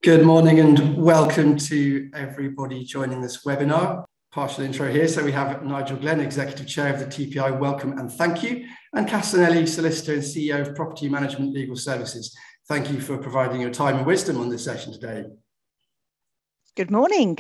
Good morning and welcome to everybody joining this webinar. Partial intro here. So we have Nigel Glen, Executive Chair of the TPI, welcome and thank you. And Cassandra, Solicitor and CEO of Property Management Legal Services. Thank you for providing your time and wisdom on this session today. Good morning.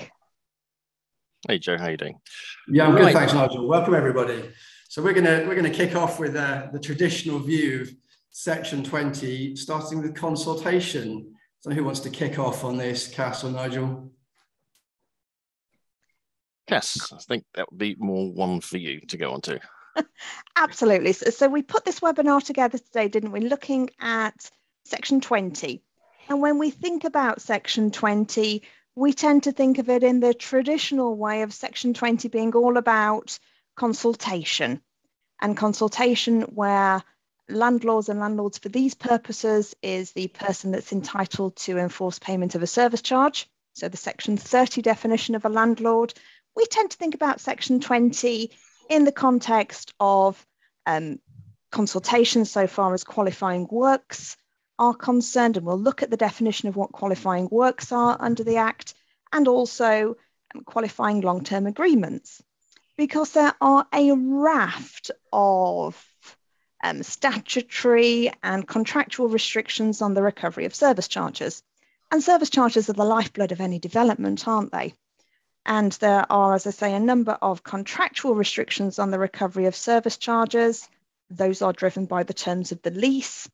Hey Joe, how are you doing? Yeah, I'm good, thanks Nigel. Welcome everybody. So we're gonna kick off with the traditional view of Section 20, starting with consultation. So who wants to kick off on this, Cass or Nigel? Cass, I think that would be more one for you to go on to. Absolutely. So we put this webinar together today, didn't we? Looking at Section 20. And when we think about Section 20, we tend to think of it in the traditional way of Section 20 being all about consultation. And consultation where landlords and landlords for these purposes is the person that's entitled to enforce payment of a service charge. So the Section 30 definition of a landlord. We tend to think about Section 20 in the context of consultation so far as qualifying works are concerned, and we'll look at the definition of what qualifying works are under the Act, and also qualifying long-term agreements, because there are a raft of statutory and contractual restrictions on the recovery of service charges. And service charges are the lifeblood of any development, aren't they? And there are, as I say, a number of contractual restrictions on the recovery of service charges. Those are driven by the terms of the lease.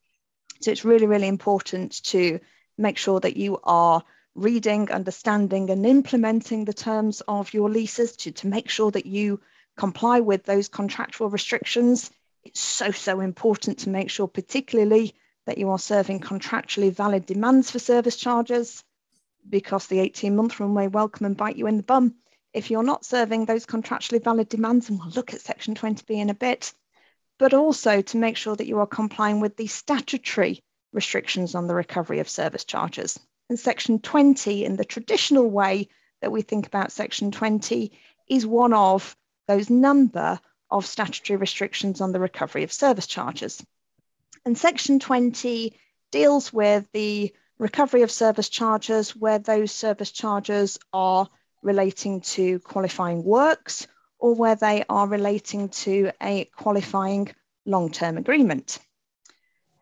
So it's really, really important to make sure that you are reading, understanding and implementing the terms of your leases to make sure that you comply with those contractual restrictions. It's so important to make sure particularly that you are serving contractually valid demands for service charges, because the 18-month rule may well come and bite you in the bum if you're not serving those contractually valid demands, and we'll look at Section 20B in a bit, but also to make sure that you are complying with the statutory restrictions on the recovery of service charges. And Section 20, in the traditional way that we think about Section 20, is one of those number of statutory restrictions on the recovery of service charges. And Section 20 deals with the recovery of service charges where those service charges are relating to qualifying works or where they are relating to a qualifying long-term agreement.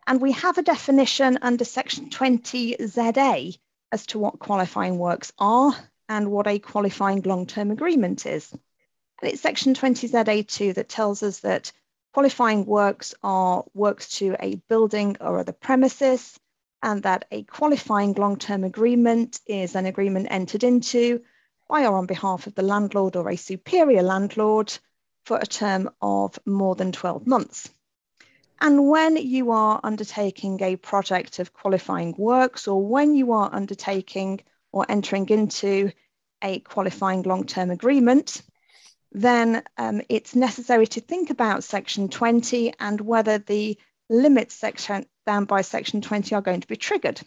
And we have a definition under Section 20ZA as to what qualifying works are and what a qualifying long-term agreement is. And it's Section 20ZA2 that tells us that qualifying works are works to a building or other premises, and that a qualifying long-term agreement is an agreement entered into by or on behalf of the landlord or a superior landlord for a term of more than 12 months. And when you are undertaking a project of qualifying works, or when you are undertaking or entering into a qualifying long-term agreement, then it's necessary to think about Section 20 and whether the limits section down by Section 20 are going to be triggered.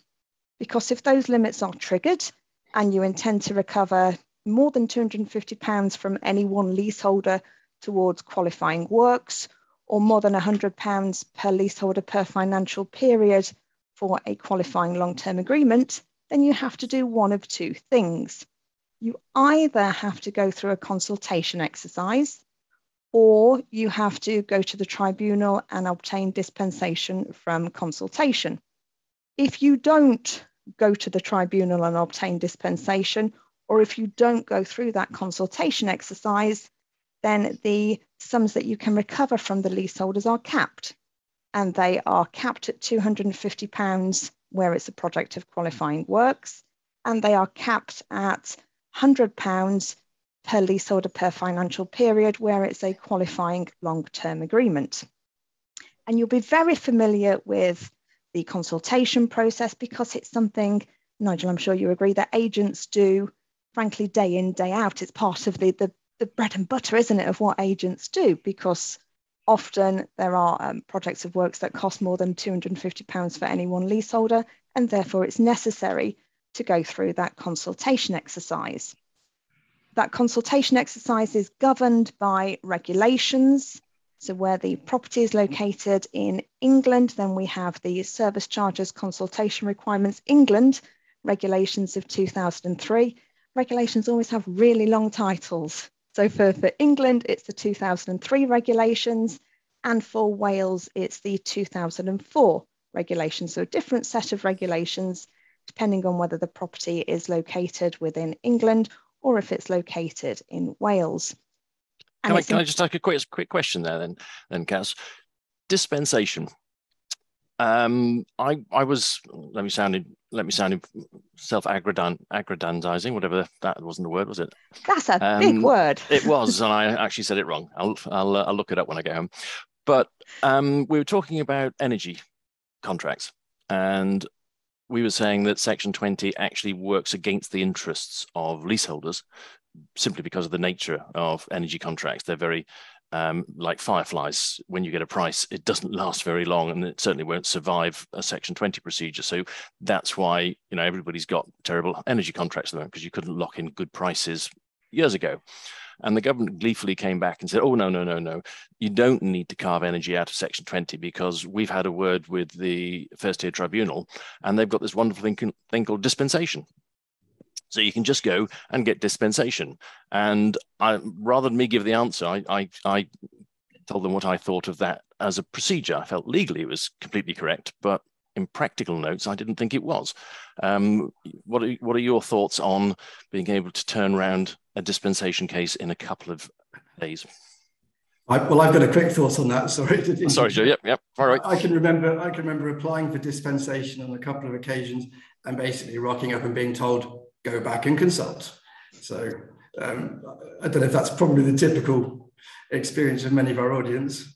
Because if those limits are triggered and you intend to recover more than £250 from any one leaseholder towards qualifying works, or more than £100 per leaseholder per financial period for a qualifying long-term agreement, then you have to do one of two things. You either have to go through a consultation exercise, or you have to go to the tribunal and obtain dispensation from consultation. If you don't go to the tribunal and obtain dispensation, or if you don't go through that consultation exercise, then the sums that you can recover from the leaseholders are capped. And they are capped at £250 where it's a project of qualifying works, and they are capped at £100 per leaseholder per financial period where it's a qualifying long-term agreement. And you'll be very familiar with the consultation process because it's something, Nigel, I'm sure you agree, that agents do, frankly, day in, day out. It's part of the bread and butter, isn't it, of what agents do, because often there are projects of works that cost more than £250 for any one leaseholder, and therefore it's necessary to go through that consultation exercise. That consultation exercise is governed by regulations. So where the property is located in England, then we have the Service Charges Consultation Requirements England regulations of 2003. Regulations always have really long titles. So for England, it's the 2003 regulations, and for Wales, it's the 2004 regulations. So a different set of regulations, depending on whether the property is located within England or if it's located in Wales. Can I just ask a quick question there then, Cass? Dispensation. I was let me sound self-aggrandizing, whatever that wasn't a word, was it? That's a big word. It was, and I actually said it wrong. I'll look it up when I get home. But we were talking about energy contracts, and we were saying that Section 20 actually works against the interests of leaseholders, simply because of the nature of energy contracts. They're very like fireflies. When you get a price, it doesn't last very long, and it certainly won't survive a Section 20 procedure. So that's why, you know, everybody's got terrible energy contracts at the moment, because you couldn't lock in good prices years ago. And the government gleefully came back and said, oh, no. You don't need to carve energy out of Section 20, because we've had a word with the First Tier Tribunal, and they've got this wonderful thing called dispensation. So you can just go and get dispensation. And rather than me give the answer, I told them what I thought of that as a procedure. I felt legally it was completely correct, but in practical notes, I didn't think it was. What are your thoughts on being able to turn around a dispensation case in a couple of days? Well, I've got a quick thought on that. Sorry. Sorry, Joe. Yep. All right. I can remember applying for dispensation on a couple of occasions and basically rocking up and being told, go back and consult. So I don't know if that's probably the typical experience of many of our audience.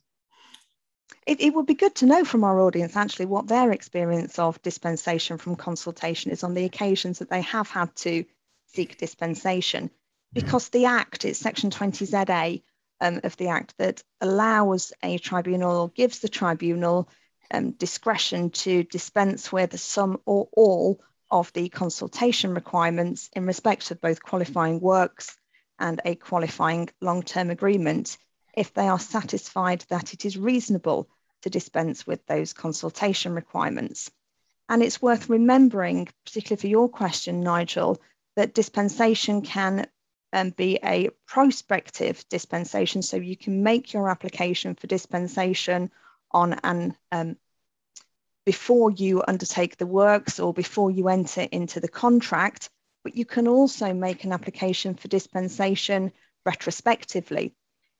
It would be good to know from our audience actually what their experience of dispensation from consultation is on the occasions that they have had to seek dispensation, because the Act, it's Section 20ZA of the Act that allows a tribunal, gives the tribunal discretion to dispense with some or all of the consultation requirements in respect of both qualifying works and a qualifying long-term agreement if they are satisfied that it is reasonable to dispense with those consultation requirements. And it's worth remembering, particularly for your question, Nigel, that dispensation can be a prospective dispensation. So you can make your application for dispensation on an before you undertake the works or before you enter into the contract, but you can also make an application for dispensation retrospectively.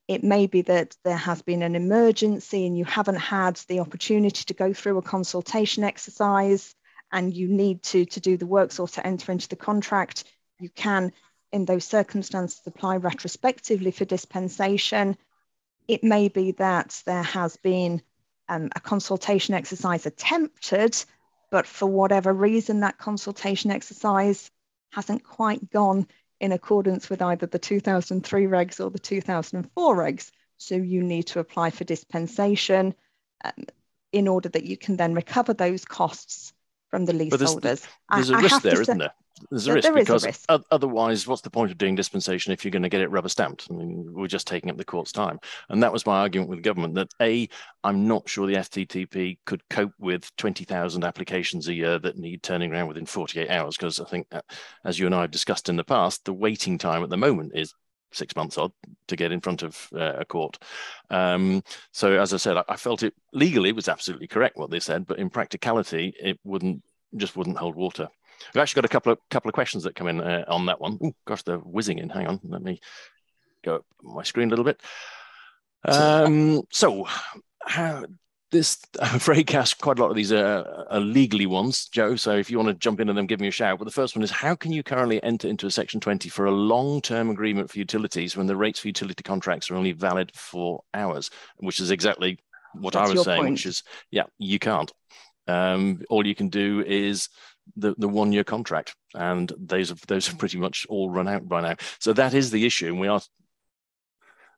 It may be that there has been an emergency and you haven't had the opportunity to go through a consultation exercise and you need to do the works or to enter into the contract. You can, in those circumstances, apply retrospectively for dispensation. It may be that there has been a consultation exercise attempted, but for whatever reason, that consultation exercise hasn't quite gone in accordance with either the 2003 regs or the 2004 regs. So you need to apply for dispensation in order that you can then recover those costs from the leaseholders. There's a risk there, isn't there? There's a risk, because risk. Otherwise, what's the point of doing dispensation if you're going to get it rubber stamped? I mean, we're just taking up the court's time. And that was my argument with the government, that I'm not sure the FTTP could cope with 20,000 applications a year that need turning around within 48 hours, because I think, as you and I have discussed in the past, the waiting time at the moment is 6 months odd to get in front of a court. So as I said, I felt it legally was absolutely correct what they said, but in practicality, it wouldn't hold water. We've actually got a couple of questions that come in on that one. Oh gosh, they're whizzing in. Hang on, let me go up my screen a little bit. So how this, I'm afraid, Cass, quite a lot of these are legally ones, Joe. So if you want to jump in and then give me a shout. But the first one is, how can you currently enter into a Section 20 for a long-term agreement for utilities when the rates for utility contracts are only valid for hours, which is exactly what I was saying, which is, yeah, you can't. All you can do is the 1 year contract, and those are pretty much all run out by now. So that is the issue, and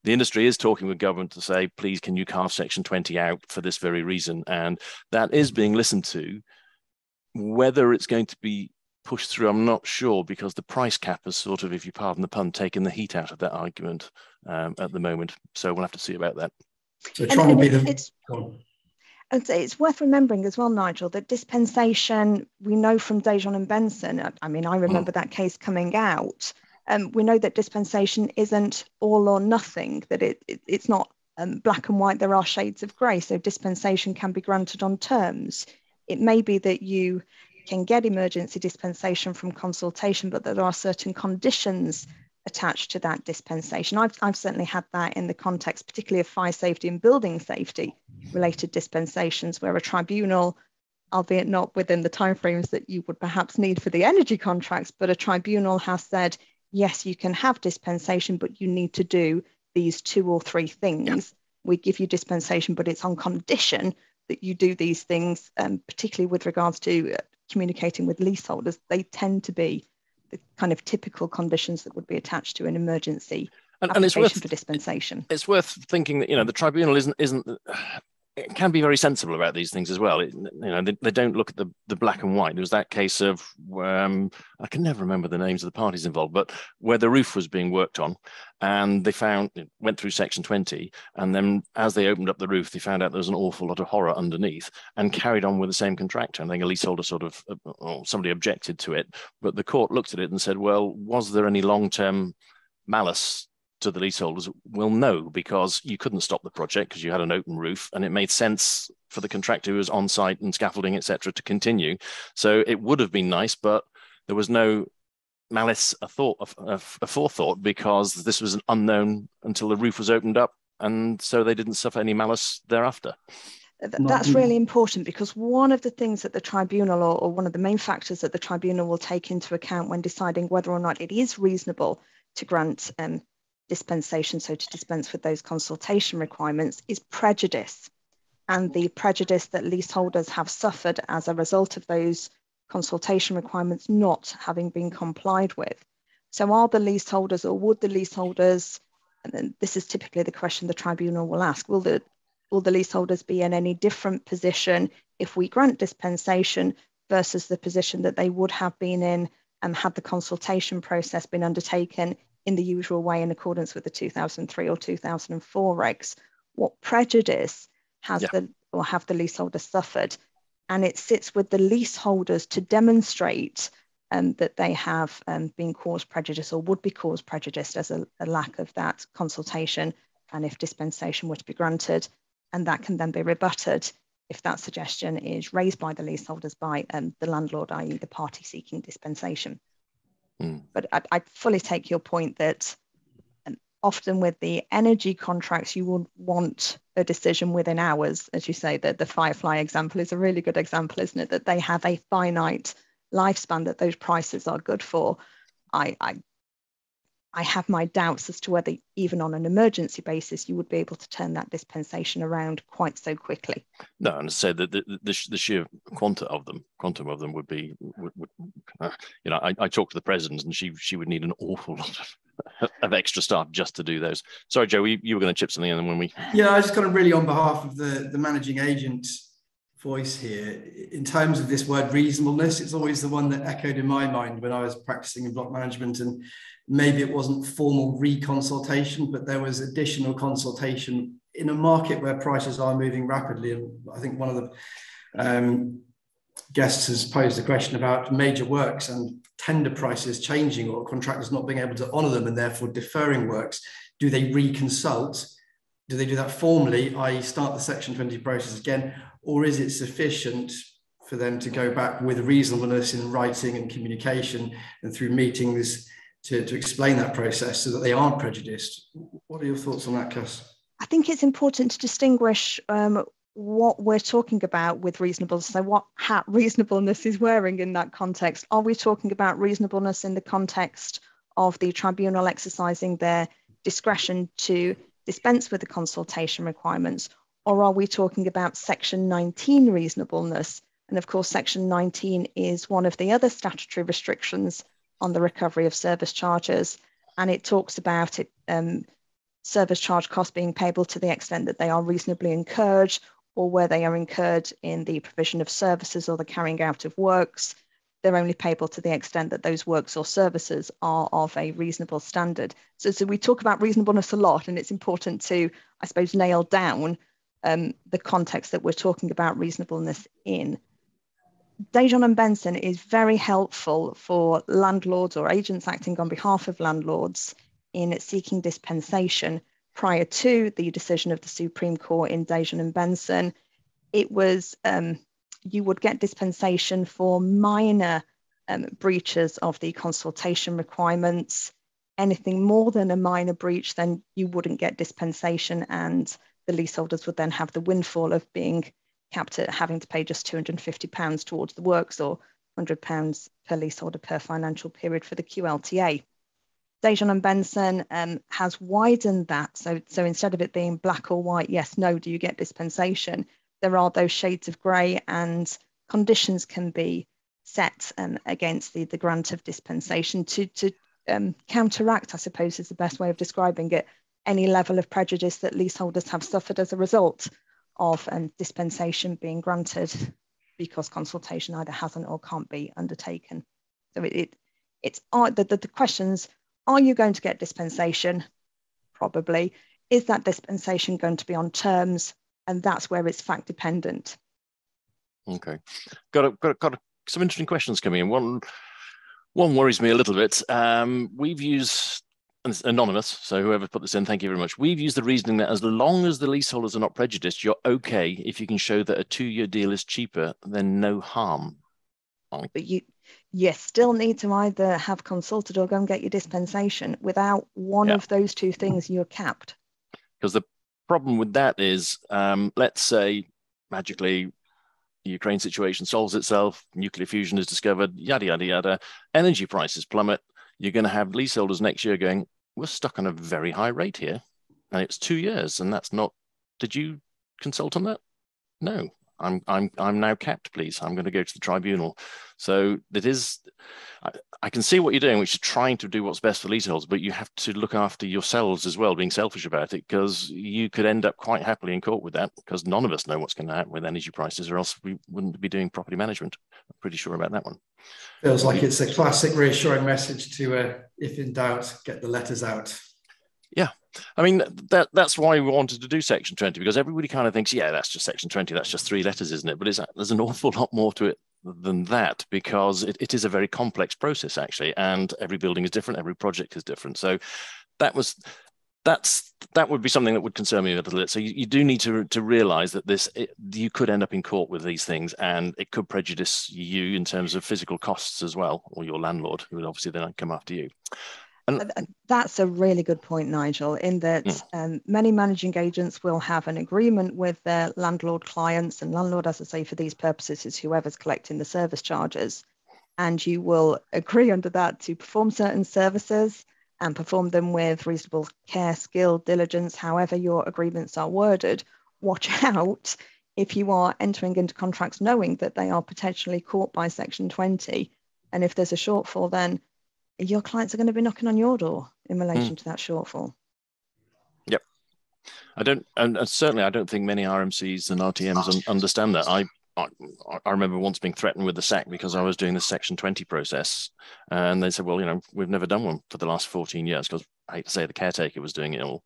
the industry is talking with government to say, please, can you carve Section 20 out for this very reason? And that is being listened to. Whether it's going to be pushed through, I'm not sure, because the price cap has sort of, if you pardon the pun, taken the heat out of that argument at the moment. So we'll have to see about that. So trying to be it's worth remembering as well, Nigel, that dispensation, we know from Dejon and Benson, I mean, I remember that case coming out, we know that dispensation isn't all or nothing, that it's not black and white, there are shades of grey, so dispensation can be granted on terms. It may be that you can get emergency dispensation from consultation, but there are certain conditions attached to that dispensation. I've certainly had that in the context, particularly of fire safety and building safety related dispensations, where a tribunal, albeit not within the timeframes that you would perhaps need for the energy contracts, but a tribunal has said, yes, you can have dispensation, but you need to do these 2 or 3 things. Yeah. We give you dispensation, but it's on condition that you do these things, particularly with regards to communicating with leaseholders. They tend to be the kind of typical conditions that would be attached to an emergency application for dispensation. It's worth thinking that, the tribunal isn't it can be very sensible about these things as well. They don't look at the black and white. There was that case of I can never remember the names of the parties involved, but where the roof was being worked on, and they went through Section 20, and then as they opened up the roof, they found out there was an awful lot of horror underneath, and carried on with the same contractor. And I think a leaseholder somebody objected to it, but the court looked at it and said, well, was there any long-term malice to the leaseholders? Well, no, because you couldn't stop the project because you had an open roof, and it made sense for the contractor who was on site and scaffolding, etc., to continue. So it would have been nice, but there was no malice aforethought, because this was an unknown until the roof was opened up, and so they didn't suffer any malice thereafter. That's really important, because one of the things that the tribunal, or one of the main factors that the tribunal will take into account when deciding whether or not it is reasonable to grant dispensation, so to dispense with those consultation requirements, is prejudice, and the prejudice that leaseholders have suffered as a result of those consultation requirements not having been complied with. So are the leaseholders, or would the leaseholders, and then this is typically the question the tribunal will ask, will the leaseholders be in any different position if we grant dispensation versus the position that they would have been in had the consultation process been undertaken in the usual way in accordance with the 2003 or 2004 regs? What prejudice have the leaseholders suffered? And it sits with the leaseholders to demonstrate that they have been caused prejudice, or would be caused prejudice as a lack of that consultation, and if dispensation were to be granted, and that can then be rebutted if that suggestion is raised by the leaseholders by the landlord, i.e. the party seeking dispensation. But I fully take your point that often with the energy contracts, you would want a decision within hours. As you say, that the Firefly example is a really good example, isn't it? That they have a finite lifespan that those prices are good for. I have my doubts as to whether even on an emergency basis you would be able to turn that dispensation around quite so quickly. No, and so the sheer quantum of them would be, I talked to the president, and she would need an awful lot of extra staff just to do those. Sorry, Joe, you were going to chip something in, and when we... Yeah, I just kind of really on behalf of the managing agent voice here, in terms of this word reasonableness, it's always the one that echoed in my mind when I was practicing in block management, and maybe it wasn't formal reconsultation, but there was additional consultation in a market where prices are moving rapidly. And I think one of the guests has posed a question about major works and tender prices changing, or contractors not being able to honour them and therefore deferring works. Do they reconsult? Do they do that formally, i.e. start the Section 20 process again, or is it sufficient for them to go back with reasonableness in writing and communication and through meetings to explain that process so that they aren't prejudiced? What are your thoughts on that, Cass? I think it's important to distinguish what we're talking about with reasonableness. So what hat reasonableness is wearing in that context. Are we talking about reasonableness in the context of the tribunal exercising their discretion to dispense with the consultation requirements, or are we talking about Section 19 reasonableness? And of course, Section 19 is one of the other statutory restrictions on the recovery of service charges, and it talks about it, service charge costs being payable to the extent that they are reasonably incurred, or where they are incurred in the provision of services or the carrying out of works. They're only payable to the extent that those works or services are of a reasonable standard. So we talk about reasonableness a lot, and it's important to I suppose, nail down the context that we're talking about reasonableness in. Dejon and Benson is very helpful for landlords or agents acting on behalf of landlords in seeking dispensation. Prior to the decision of the Supreme Court in Dejon and Benson, it was you would get dispensation for minor breaches of the consultation requirements. Anything more than a minor breach, then you wouldn't get dispensation, and the leaseholders would then have the windfall of being capped at having to pay just £250 towards the works, or £100 per leaseholder per financial period for the QLTA. Dejon and Benson has widened that. So instead of it being black or white, yes, no, do you get dispensation? There are those shades of grey, and conditions can be set against the grant of dispensation to counteract, I suppose is the best way of describing it, any level of prejudice that leaseholders have suffered as a result of dispensation being granted because consultation either hasn't or can't be undertaken. So it's the questions: are you going to get dispensation? Probably. Is that dispensation going to be on terms? And that's where it's fact dependent. Okay, got some interesting questions coming in. One worries me a little bit. We've used, and it's anonymous, so whoever put this in, thank you very much. We've used the reasoning that as long as the leaseholders are not prejudiced, you're okay if you can show that a 2-year deal is cheaper, then no harm. But you still need to either have consulted or go and get your dispensation. Without one of those two things, you're capped. Because the problem with that is, let's say magically the Ukraine situation solves itself, nuclear fusion is discovered, yada, yada, yada, energy prices plummet. You're going to have leaseholders next year going, we're stuck on a very high rate here, and it's 2 years, and that's not, did you consult on that? No, I'm now capped, please. I'm going to go to the tribunal. So that is, I can see what you're doing, which is trying to do what's best for leaseholders, but you have to look after yourselves as well, being selfish about it, because you could end up quite happily in court with that, because none of us know what's going to happen with energy prices, or else we wouldn't be doing property management. I'm pretty sure about that one. Feels like it's a classic reassuring message to, if in doubt, get the letters out. Yeah. I mean, that's why we wanted to do Section 20, because everybody kind of thinks, yeah, that's just Section 20, that's just 3 letters, isn't it? But there's an awful lot more to it than that, because it is a very complex process, actually, and every building is different, every project is different. So that would be something that would concern me a little bit. So you do need to realize that you could end up in court with these things, and it could prejudice you in terms of physical costs as well, or your landlord, who would obviously then come after you. And that's a really good point, Nigel, in that many managing agents will have an agreement with their landlord clients, and landlord, as I say, for these purposes, is whoever's collecting the service charges. And you will agree under that to perform certain services and perform them with reasonable care, skill, diligence, however your agreements are worded. Watch out if you are entering into contracts knowing that they are potentially caught by Section 20. And if there's a shortfall, then your clients are going to be knocking on your door in relation to that shortfall. Yep. Certainly I don't think many RMCs and RTMs understand that. I remember once being threatened with the sack because I was doing the Section 20 process, and they said, well, we've never done one for the last 14 years, because I hate to say the caretaker was doing it all.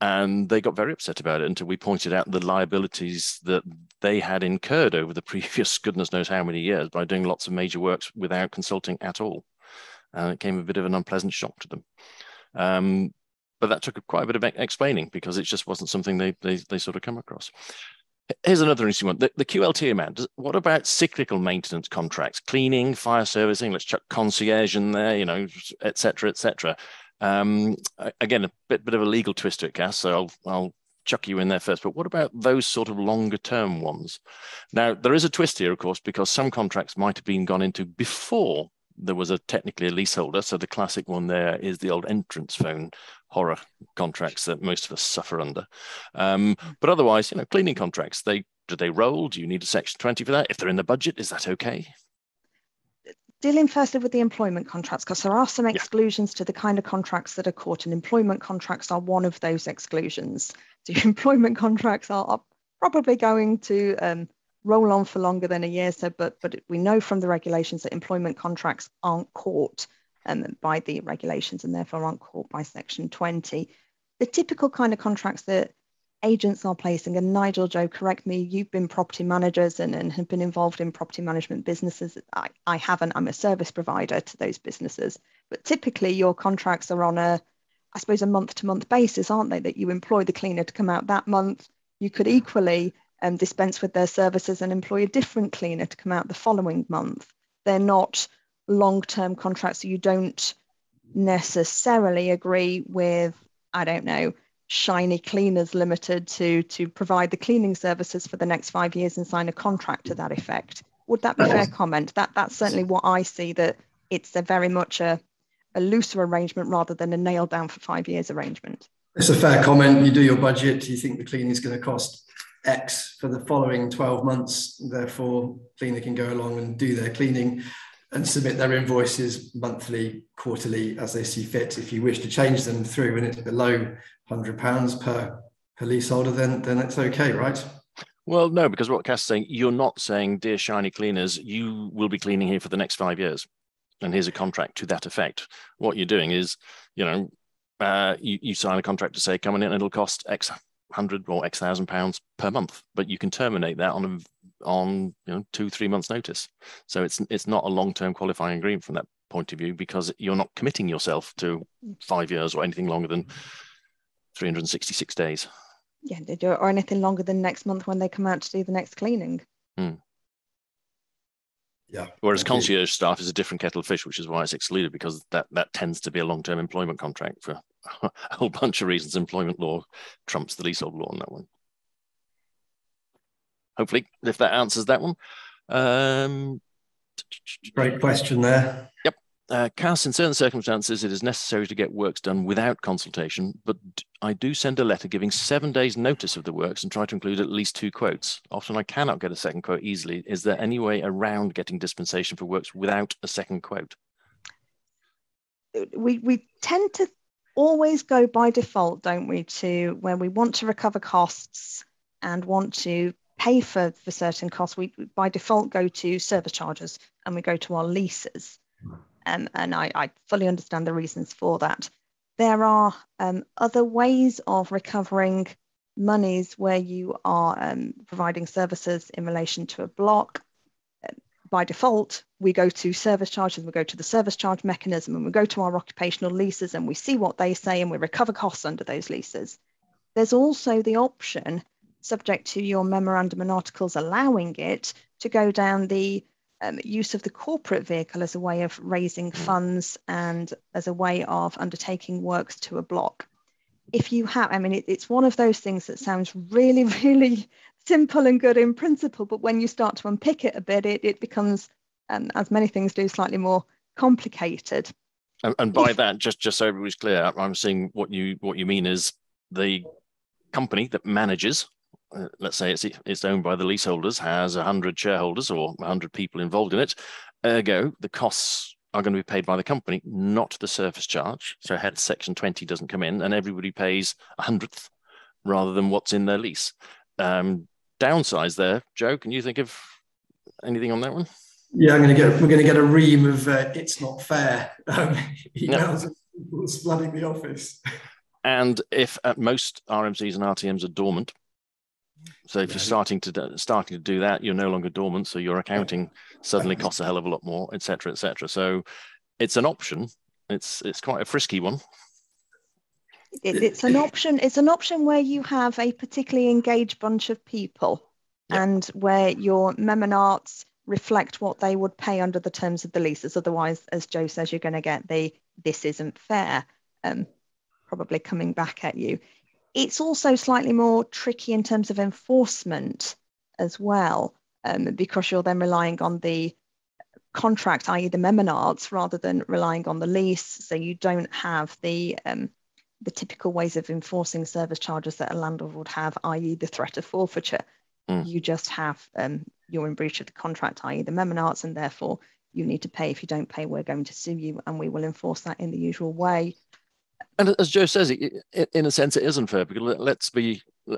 And they got very upset about it until we pointed out the liabilities that they had incurred over the previous goodness knows how many years by doing lots of major works without consulting at all. And it came a bit of an unpleasant shock to them. But that took quite a bit of explaining, because it just wasn't something they sort of come across. Here's another interesting one. The QLT amount. What about cyclical maintenance contracts? Cleaning, fire servicing, let's chuck concierge in there, et cetera, et cetera. Again, a bit of a legal twist to it, Cass, so I'll chuck you in there first. But what about those sort of longer term ones? Now, there is a twist here, of course, because some contracts might have been gone into before there was technically a leaseholder. So the classic one there is the old entrance phone horror contracts that most of us suffer under. But otherwise, cleaning contracts, do they roll? Do you need a Section 20 for that? If they're in the budget, is that okay? Dealing firstly with the employment contracts, because there are some exclusions to the kind of contracts that are caught, and employment contracts are one of those exclusions. So employment contracts are probably going to roll on for longer than a year. So, but we know from the regulations that employment contracts aren't caught by the regulations, and therefore aren't caught by Section 20. the typical kind of contracts that agents are placing, and Nigel, Joe, correct me, you've been property managers and have been involved in property management businesses. I haven't. I'm a service provider to those businesses. But typically your contracts are on a month-to-month basis, aren't they? That you employ the cleaner to come out that month. You could equally dispense with their services and employ a different cleaner to come out the following month. They're not long-term contracts, so you don't necessarily agree with, I don't know, Shiny Cleaners Limited to provide the cleaning services for the next 5 years and sign a contract to that effect. Would that be fair comment? That's certainly what I see, that it's very much a looser arrangement rather than a nailed down for 5 years arrangement. It's a fair comment. You do your budget, you think the cleaning is going to cost X for the following 12 months, therefore cleaner can go along and do their cleaning and submit their invoices monthly, quarterly, as they see fit. If you wish to change them through and it's below £100 per leaseholder, then it's okay, right? Well, no, because what Cass is saying, you're not saying, dear shiny cleaners, you will be cleaning here for the next 5 years, and here's a contract to that effect. What you're doing is, you sign a contract to say, coming in, and it'll cost X hundred or X £1,000 per month, but you can terminate that on 2-3 months notice. So it's not a long-term qualifying agreement from that point of view, because you're not committing yourself to 5 years or anything longer than 366 days. Yeah, they do it, or anything longer than next month when they come out to do the next cleaning. Yeah. Whereas concierge staff is a different kettle of fish, which is why it's excluded, because that tends to be a long-term employment contract for a whole bunch of reasons. Employment law trumps the leasehold law on that one. Hopefully, if that answers that one. Great question there. Yep. Cass, in certain circumstances, it is necessary to get works done without consultation, but I do send a letter giving 7 days notice of the works and try to include at least 2 quotes. Often I cannot get a second quote easily. Is there any way around getting dispensation for works without a second quote? We tend to always go by default, don't we, to when we want to recover costs and want to pay for certain costs, we by default go to service charges and we go to our leases. And I fully understand the reasons for that. There are other ways of recovering monies where you are providing services in relation to a block. By default, we go to service charges, we go to the service charge mechanism, and we go to our occupational leases and we see what they say and we recover costs under those leases. There's also the option, subject to your memorandum and articles allowing it, to go down the use of the corporate vehicle as a way of raising funds and as a way of undertaking works to a block. If you have, it's one of those things that sounds really, really simple and good in principle, but when you start to unpick it a bit, it becomes, as many things do, slightly more complicated. And by that, just so everybody's clear, I'm seeing what you mean is the company that manages, let's say it's owned by the leaseholders, has 100 shareholders or 100 people involved in it. Ergo, the costs are going to be paid by the company, not the service charge. So hence Section 20 doesn't come in, and everybody pays 100th rather than what's in their lease. Downsides there, Joe, can you think of anything on that one? Yeah, we're going to get a ream of it's not fair emails of people flooding the office. And if at most RMCs and RTMs are dormant, so if you're starting to do that, you're no longer dormant, so your accounting suddenly costs a hell of a lot more, et cetera, et cetera. So it's an option. It's quite a frisky one. It's an option. It's an option where you have a particularly engaged bunch of people, and where your mem and arts reflect what they would pay under the terms of the leases. Otherwise, as Joe says, you're going to get this isn't fair, probably coming back at you. It's also slightly more tricky in terms of enforcement as well, because you're then relying on the contract, i.e. the mem and arts, rather than relying on the lease. So you don't have the typical ways of enforcing service charges that a landlord would have, i.e. the threat of forfeiture. You just have you're in breach of the contract, i.e. the mem and arts, and therefore you need to pay. If you don't pay, we're going to sue you, and we will enforce that in the usual way. And as Joe says, in a sense, it is unfair, because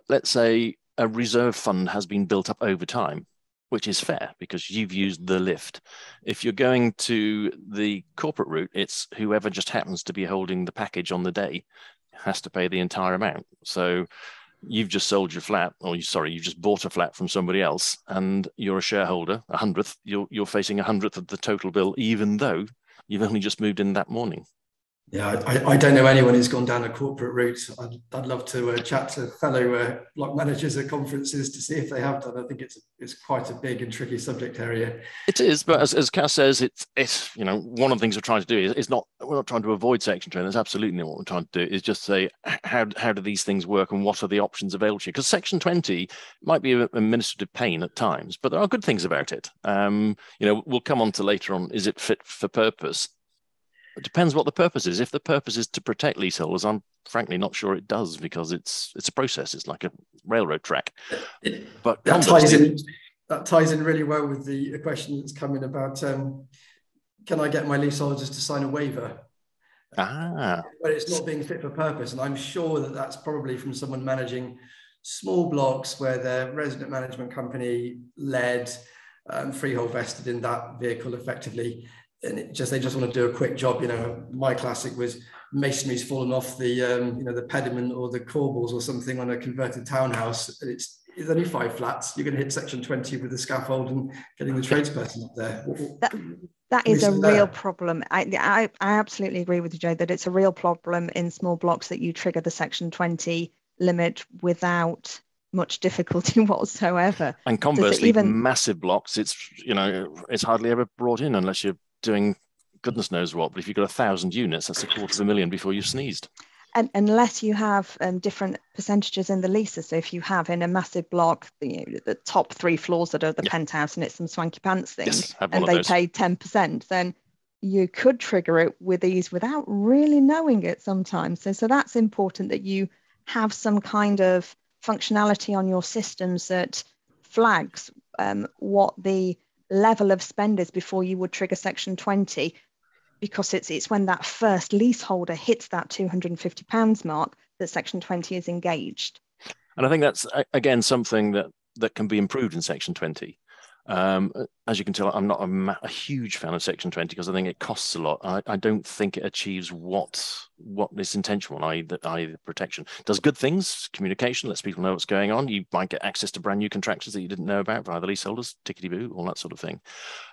let's say a reserve fund has been built up over time, which is fair because you've used the lift. If you're going to the corporate route, it's whoever just happens to be holding the package on the day has to pay the entire amount. So you've just sold your flat, or you've just bought a flat from somebody else, and you're a shareholder, 100th, you're facing 100th of the total bill, even though you've only just moved in that morning. Yeah, I don't know anyone who's gone down a corporate route. I'd love to chat to fellow block managers at conferences to see if they have done. I think it's quite a big and tricky subject area. It is, but as Cass says, it's one of the things we're trying to do is we're not trying to avoid Section 20. That's absolutely not what we're trying to do. Is just say how do these things work and what are the options available to you? Because Section 20 might be an administrative pain at times, but there are good things about it. We'll come on to later on. Is it fit for purpose? It depends what the purpose is. If the purpose is to protect leaseholders, I'm frankly not sure it does, because it's a process. It's like a railroad track. But that ties in really well with the question that's coming about, can I get my leaseholders to sign a waiver? But it's not being fit for purpose. And I'm sure that that's probably from someone managing small blocks where their resident management company led, freehold vested in that vehicle effectively. And they just want to do a quick job. My classic was masonry's fallen off the pediment or the corbels or something on a converted townhouse. And it's only 5 flats. You're going to hit Section 20 with the scaffold and getting the tradesperson up there. That is a real problem. I absolutely agree with you, Joe, that it's a real problem in small blocks that you trigger the Section 20 limit without much difficulty whatsoever. And conversely, massive blocks, it's hardly ever brought in unless you're doing goodness knows what. But if you've got 1,000 units, that's $250,000 before you've sneezed. And unless you have different percentages in the leases. So if you have in a massive block, the top 3 floors that are the penthouse and it's some swanky pants thing, and they pay 10%, then you could trigger it with ease without really knowing it sometimes. So that's important, that you have some kind of functionality on your systems that flags what the level of spend is before you would trigger Section 20, because it's when that first leaseholder hits that £250 mark that Section 20 is engaged. And I think that's, again, something that can be improved in Section 20. As you can tell, I'm not a huge fan of Section 20 because I think it costs a lot. I don't think it achieves what is intentional, i.e. the protection. It does good things, communication, lets people know what's going on. You might get access to brand new contractors that you didn't know about via the leaseholders, tickety-boo, all that sort of thing.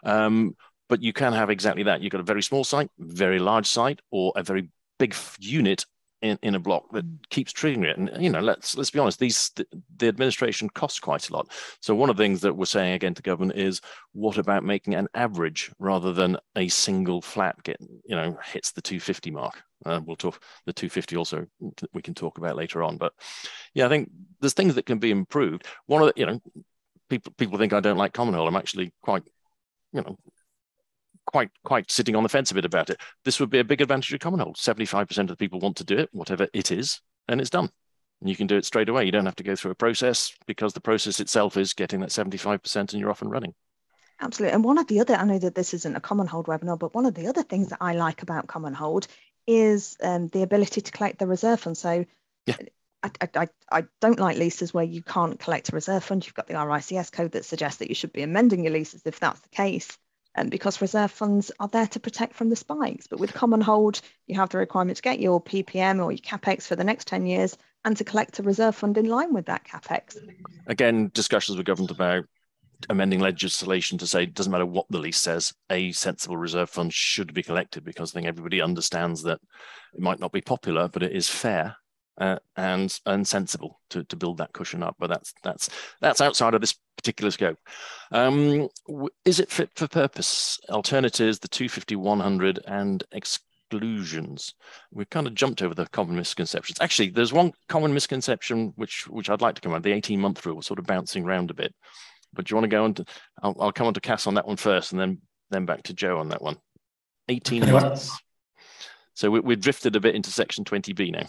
But you can have exactly that. You've got a very small site, very large site, or a very big unit in a block that keeps triggering it. And let's be honest, the administration costs quite a lot. So one of the things that we're saying again to government is, what about making an average rather than a single flat hits the 250 mark? We'll talk the 250 also, we can talk about later on. But yeah, I think there's things that can be improved. One of the, people think I don't like common hold. I'm actually quite sitting on the fence a bit about it. This would be a big advantage of common hold. 75% of the people want to do it, whatever it is, and it's done. And you can do it straight away. You don't have to go through a process, because the process itself is getting that 75% and you're off and running. Absolutely. And one of the other, I know that this isn't a common hold webinar, but one of the other things that I like about common hold is the ability to collect the reserve fund. So yeah. I don't like leases where you can't collect a reserve fund. You've got the RICS code that suggests that you should be amending your leases if that's the case. Because reserve funds are there to protect from the spikes. But with common hold, you have the requirement to get your PPM or your CapEx for the next 10 years and to collect a reserve fund in line with that CapEx. Again, discussions with government about amending legislation to say it doesn't matter what the lease says, a sensible reserve fund should be collected, because I think everybody understands that it might not be popular, but it is fair and sensible to build that cushion up. But that's outside of this particular scope. Is it fit for purpose? Alternatives, the 250, 100, and exclusions. We've kind of jumped over the common misconceptions. Actually, there's one common misconception which I'd like to come on, the 18-month rule, sort of bouncing around a bit. But do you want to go on to, I'll come on to Cass on that one first, and then back to Joe on that one. 18 months. So we've drifted a bit into Section 20B now.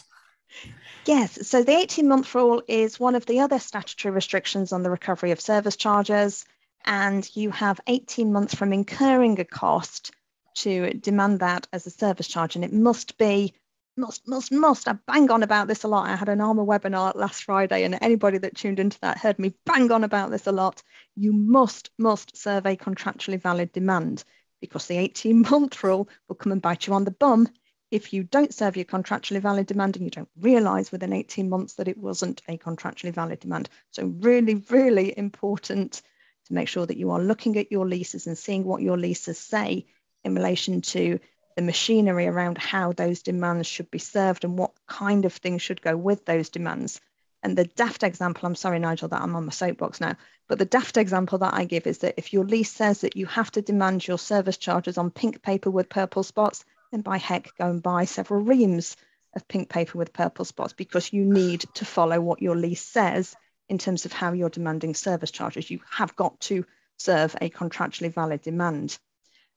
Yes, so the 18-month rule is one of the other statutory restrictions on the recovery of service charges, and you have 18 months from incurring a cost to demand that as a service charge, and it must be, I bang on about this a lot. I had an ARMA webinar last Friday, and anybody that tuned into that heard me bang on about this a lot. You must serve a contractually valid demand, because the 18-month rule will come and bite you on the bum if you don't serve your contractually valid demand and you don't realise within 18 months that it wasn't a contractually valid demand. So really, really important to make sure that you are looking at your leases and seeing what your leases say in relation to the machinery around how those demands should be served and what kind of things should go with those demands. And the daft example, I'm sorry, Nigel, that I'm on my soapbox now, but the daft example that I give is that if your lease says that you have to demand your service charges on pink paper with purple spots, then by heck, go and buy several reams of pink paper with purple spots, because you need to follow what your lease says in terms of how you're demanding service charges. You have got to serve a contractually valid demand.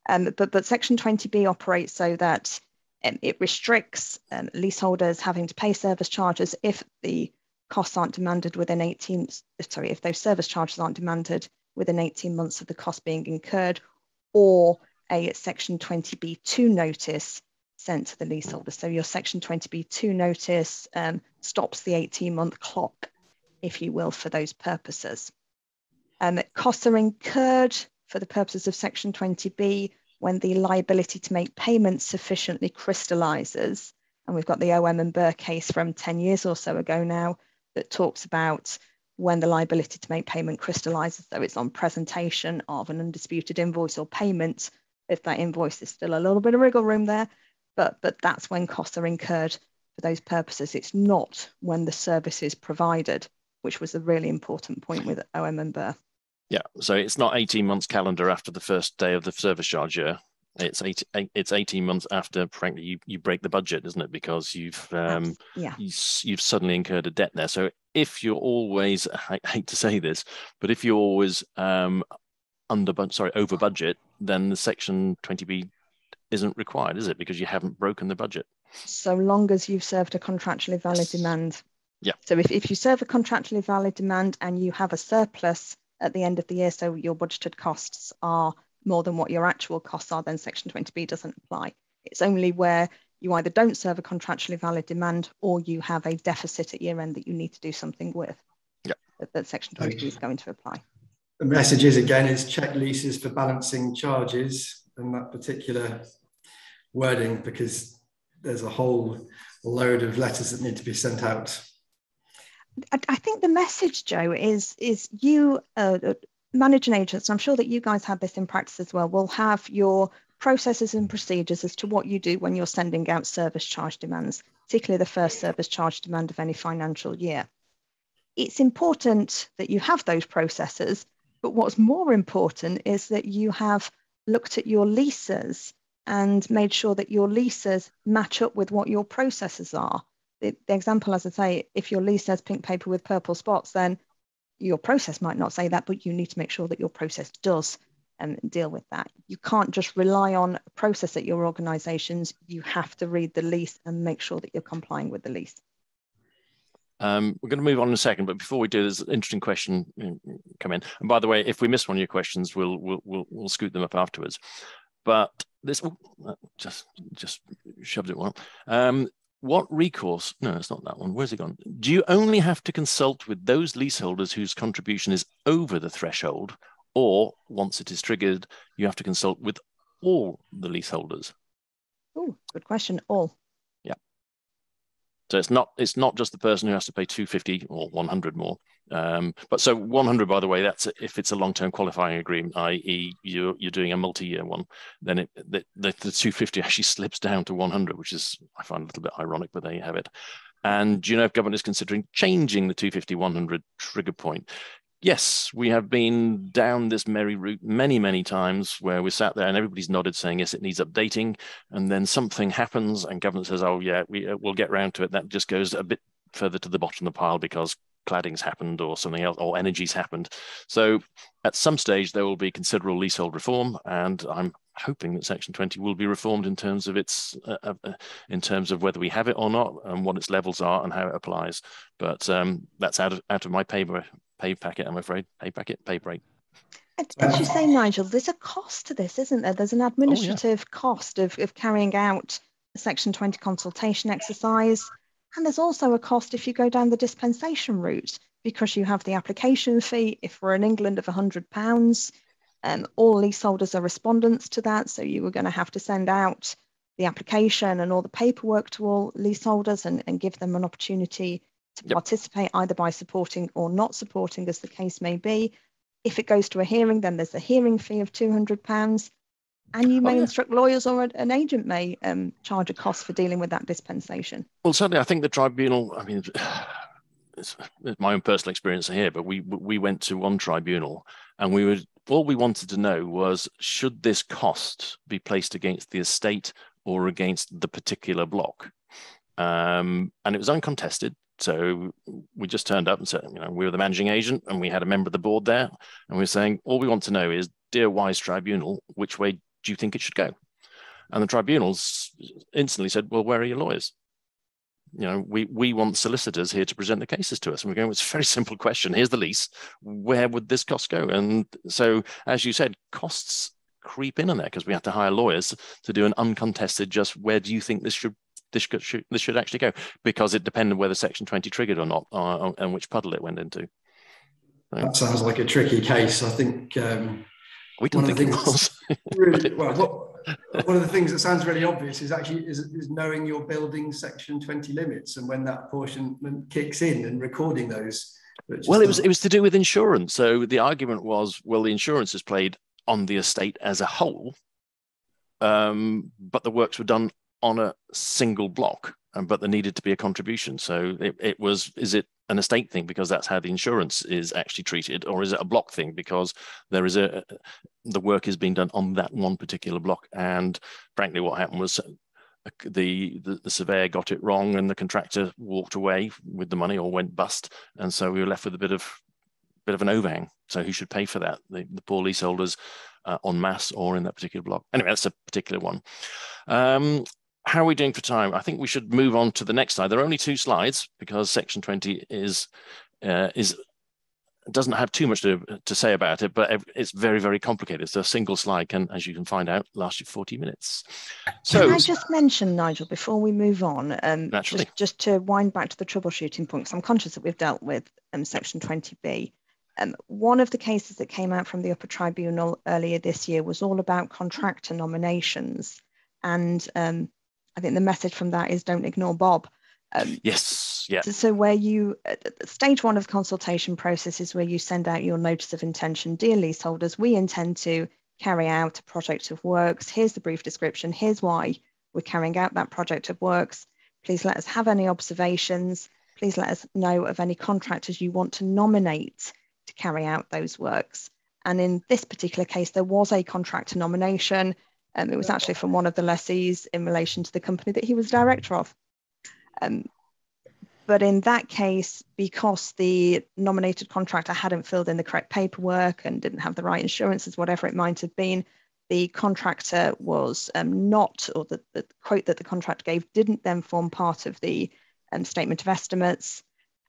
But Section 20B operates so that it restricts leaseholders having to pay service charges if the costs aren't demanded within if those service charges aren't demanded within 18 months of the cost being incurred, or a Section 20B2 notice sent to the leaseholder. So your Section 20B2 notice stops the 18-month clock, if you will, for those purposes. Costs are incurred for the purposes of Section 20B when the liability to make payments sufficiently crystallises. And we've got the OM and Burr case from 10 years or so ago now that talks about when the liability to make payment crystallises, so it's on presentation of an undisputed invoice or payment. If that invoice is still a little bit of wriggle room there, but that's when costs are incurred for those purposes. It's not when the service is provided, which was a really important point with OM and Burr. Yeah, so it's not 18 months calendar after the first day of the service charge year. It's 18 months after, frankly, you break the budget, isn't it? Because you've suddenly incurred a debt there. So if you're always, I hate to say this, but if you're always over budget, then the Section 20B isn't required, is it? Because you haven't broken the budget. So long as you've served a contractually valid demand. Yeah. So if you serve a contractually valid demand and you have a surplus at the end of the year, so your budgeted costs are more than what your actual costs are, then Section 20B doesn't apply. It's only where you either don't serve a contractually valid demand or you have a deficit at year end that you need to do something with. Yeah. That Section 20B is going to apply. The message is, again, is check leases for balancing charges and that particular wording, because there's a whole load of letters that need to be sent out. I think the message, Joe, is you managing agents, I'm sure that you guys have this in practice as well, will have your processes and procedures as to what you do when you're sending out service charge demands, particularly the first service charge demand of any financial year. It's important that you have those processes, but what's more important is that you have looked at your leases and made sure that your leases match up with what your processes are. The example, as I say, if your lease says pink paper with purple spots, then your process might not say that, but you need to make sure that your process does deal with that. You can't just rely on a process at your organisations. You have to read the lease and make sure that you're complying with the lease. We're going to move on in a second, but before we do, there's an interesting question come in. And by the way, if we miss one of your questions, we'll scoot them up afterwards. But this just shoved it one. What recourse? No, it's not that one. Where's it gone? Do you only have to consult with those leaseholders whose contribution is over the threshold, or once it is triggered, you have to consult with all the leaseholders? Oh, good question. All. Yeah. So it's not just the person who has to pay 250 or 100 more. But so 100, by the way, that's if it's a long-term qualifying agreement, i.e. you're doing a multi-year one, then the 250 actually slips down to 100, which is, I find a little bit ironic, but there you have it. And do you know if government is considering changing the 250-100 trigger point? Yes, we have been down this merry route many, many times where we sat there and everybody's nodded saying, yes, it needs updating. And then something happens and government says, oh, yeah, we'll get round to it. That just goes a bit further to the bottom of the pile because cladding's happened or something else, or energy's happened. So at some stage, there will be considerable leasehold reform. And I'm hoping that Section 20 will be reformed in terms of in terms of whether we have it or not and what its levels are and how it applies. But that's out of my pay packet, I'm afraid. Pay break. As you say, Nigel, there's a cost to this, isn't there? There's an administrative cost of carrying out a Section 20 consultation exercise. And there's also a cost if you go down the dispensation route, because you have the application fee, if we're in England, of £100. All leaseholders are respondents to that. So you were going to have to send out the application and all the paperwork to all leaseholders and give them an opportunity to participate either by supporting or not supporting, as the case may be. If it goes to a hearing, then there's a hearing fee of £200. And you may instruct lawyers, or an agent may charge a cost for dealing with that dispensation. Well, certainly, I think the tribunal, I mean, it's my own personal experience here, but we went to one tribunal and all we wanted to know was, should this cost be placed against the estate or against the particular block? And it was uncontested. So we just turned up and said, we were the managing agent and we had a member of the board there. And we were saying, all we want to know is, dear wise tribunal, which way do you think it should go? And the tribunals instantly said, well, where are your lawyers? We want solicitors here to present the cases to us. And we're going, it's a very simple question. Here's the lease. Where would this cost go? And so, as you said, costs creep in there because we have to hire lawyers to do an uncontested, just where do you think this should actually go? Because it depended whether Section 20 triggered or not, and which puddle it went into. So, that sounds like a tricky case. I think we don't think it was. One of the things that sounds really obvious is actually is knowing your building Section 20 limits and when that apportionment kicks in and recording those. Well, it was to do with insurance. So the argument was, well, the insurance is paid on the estate as a whole, but the works were done on a single block, but there needed to be a contribution. So it was, is it an estate thing because that's how the insurance is actually treated, or is it a block thing because there is the work is being done on that one particular block? And frankly, what happened was the surveyor got it wrong and the contractor walked away with the money or went bust, and so we were left with a bit of an overhang. So who should pay for that? The poor leaseholders en masse or in that particular block. Anyway, that's a particular one. How are we doing for time? I think we should move on to the next slide. There are only 2 slides because Section 20 doesn't have too much to say about it, but it's very, very complicated. So a single slide can, as you can find out, last you 40 minutes. So, can I just mention, Nigel, before we move on, naturally, just to wind back to the troubleshooting point, because I'm conscious that we've dealt with Section 20B. One of the cases that came out from the Upper Tribunal earlier this year was all about contractor nominations. And I think the message from that is don't ignore Bob. Yes, yeah. So where you, stage 1 of the consultation process is where you send out your notice of intention. Dear leaseholders, we intend to carry out a project of works. Here's the brief description. Here's why we're carrying out that project of works. Please let us have any observations. Please let us know of any contractors you want to nominate to carry out those works. And in this particular case, there was a contractor nomination. It was actually from one of the lessees in relation to the company that he was director of. But in that case, because the nominated contractor hadn't filled in the correct paperwork and didn't have the right insurances, whatever it might have been, the contractor was not, or the quote that the contractor gave didn't then form part of the statement of estimates.